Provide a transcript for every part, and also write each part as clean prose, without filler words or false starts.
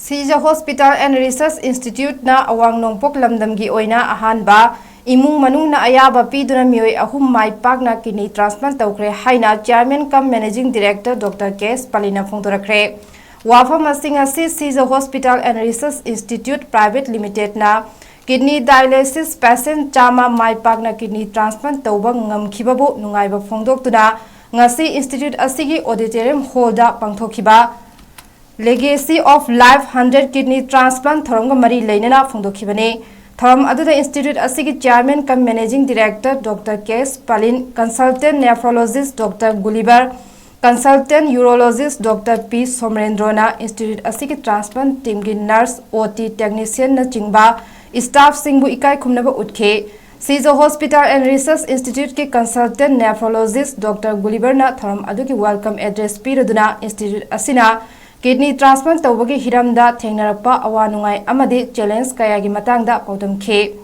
Shija Hospital and Research Institute na awang nongpok lamdamgi oina ahanba imung manungna ayaba piduna mioi ahum mai pakna kidney transplant tawkre haina chairman cum managing director Dr. 𝗣𝗔𝗔𝗞𝗡𝗔 phongdorakre wafam asinga Siza Hospital and Research Institute Private Limited na kidney dialysis patient chama mai pakna kidney transplant tawba ngamkhibabu nungaiba phongdoktuna ngasi institute asigi auditorium hall da pangthokhiba Legacy of Life 100 Kidney Transplant Thoramga Mari Lainana Phongdokhibane Thoram Aduda Institute Asigi Chairman cum Managing Director Dr. 𝗣𝗔𝗔𝗞𝗡𝗔 Consultant Nephrologist Dr. 𝗠𝗔𝗔𝗜 Consultant Urologist Dr. 𝗑𝗔𝗔𝗠𝗏 Institute Asigi Transplant Team Gi Nurse OT Technician na Chingba Staff Singbu Ikai Khumnaba Utke Siza Hospital and Research Institute ki Consultant Nephrologist Dr. 𝗠𝗔𝗔𝗜 na Thoram Aduki Welcome Address Piraduna Institute Asina Kidney transplant tawbagi hiramda thengnarakpa awanungai amadi challenge kayagi matangda paudamkhe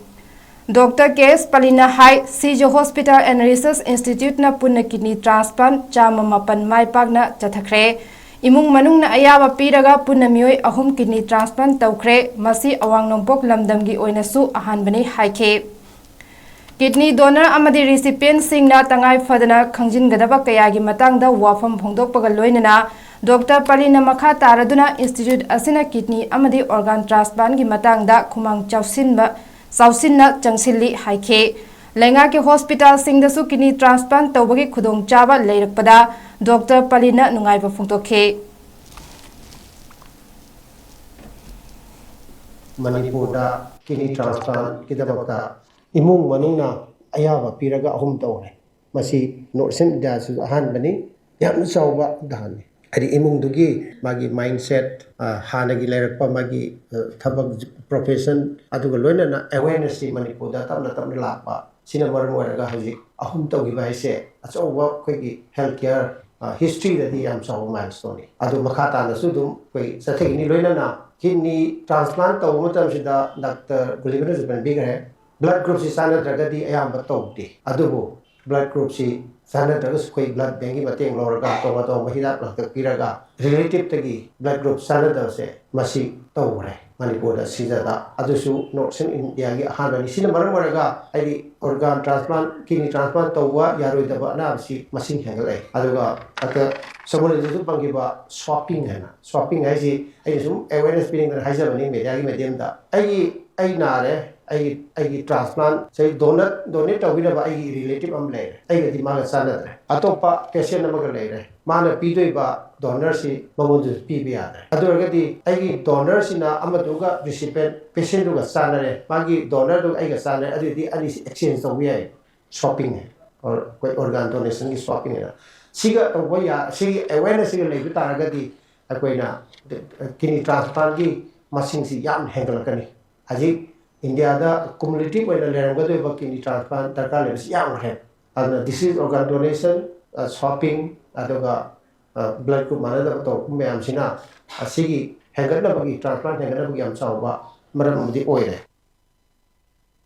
Dr. 𝗣𝗔𝗔𝗞𝗡𝗔 hai Siza Hospital and Research Institute na punna kidney transplant chama mapan mai pakna chathakre imung manungna ayaba piraga punna mioi ahum kidney transplant tawkre masi awang nongpok lamdamgi oinasu ahanbani haikhe Kidney donor amadi recipient singna tangai fadana khangjingadaba kayagi matangda wafam phongdokpaga loinana Dr. 𝗑𝗔𝗞𝗡𝗔 makha taraduna Institute asina kidney amadi organ transplant gi matangda khumang chausinna changsilli haikhe lenga ke hospital singdasu kidney transplant tawbagi khudong chaba leirakpada Dr. 𝗑𝗔𝗞𝗡𝗔 nungaiba phongtokhe manipur da kidney transplant kidabakta imung manungna ayaba piraga ahum tawre masi northern india su ahan bani yamna chawba dahani Adi imung dugi magi mindset hanagi leirakpa magi thabak profession aduga loina na awareness si manipur da tamna lakpa sina maram waraga haji ahum tawgi baise achawba koigi healthcare history da di am chaw milestone adu makhata na sudum koi sathegi loina na kidney transplant taw matam sida Dr. 𝗠𝗔𝗔𝗞𝗡𝗔 bigre blood group si sana dragadi ayamba tawti adubu blood group si sana dragas koi blood bank mateng lorga to mahida plak piraga relative tagi blood group sana da se masi tawre manipur da siza da adusu northern india gi hanani sina maram waraga ai organ transplant kidney transplant tawwa yaroi da na si masing hengalai aduga ata samole ju bangiba swapping hai si ai sum awareness being da haijabani media gi medium da ai nare ai transplant say donate tawina ba ai relative am le ai ga dimaga sanadre atopa patient amaga le mana pidoi ba donor si mamondu pibia adurga di ai donor sina amaduga recipient patient duga sanare magi donor du ai ga sanare adi di ani exchange tawi ai swapping or organ donation gi swapping siga ya sigi awareness gi le bitaraga di akoina kidney transplant gi masing si yam hengalakani aji India da cumulative oina lerangado ba kidney transplant darkar lebis yang he and disease organ donation swapping aduga blood group manada to me am sina asigi hengatna bagi transplant hengatna bagi am chawba maram mudi oire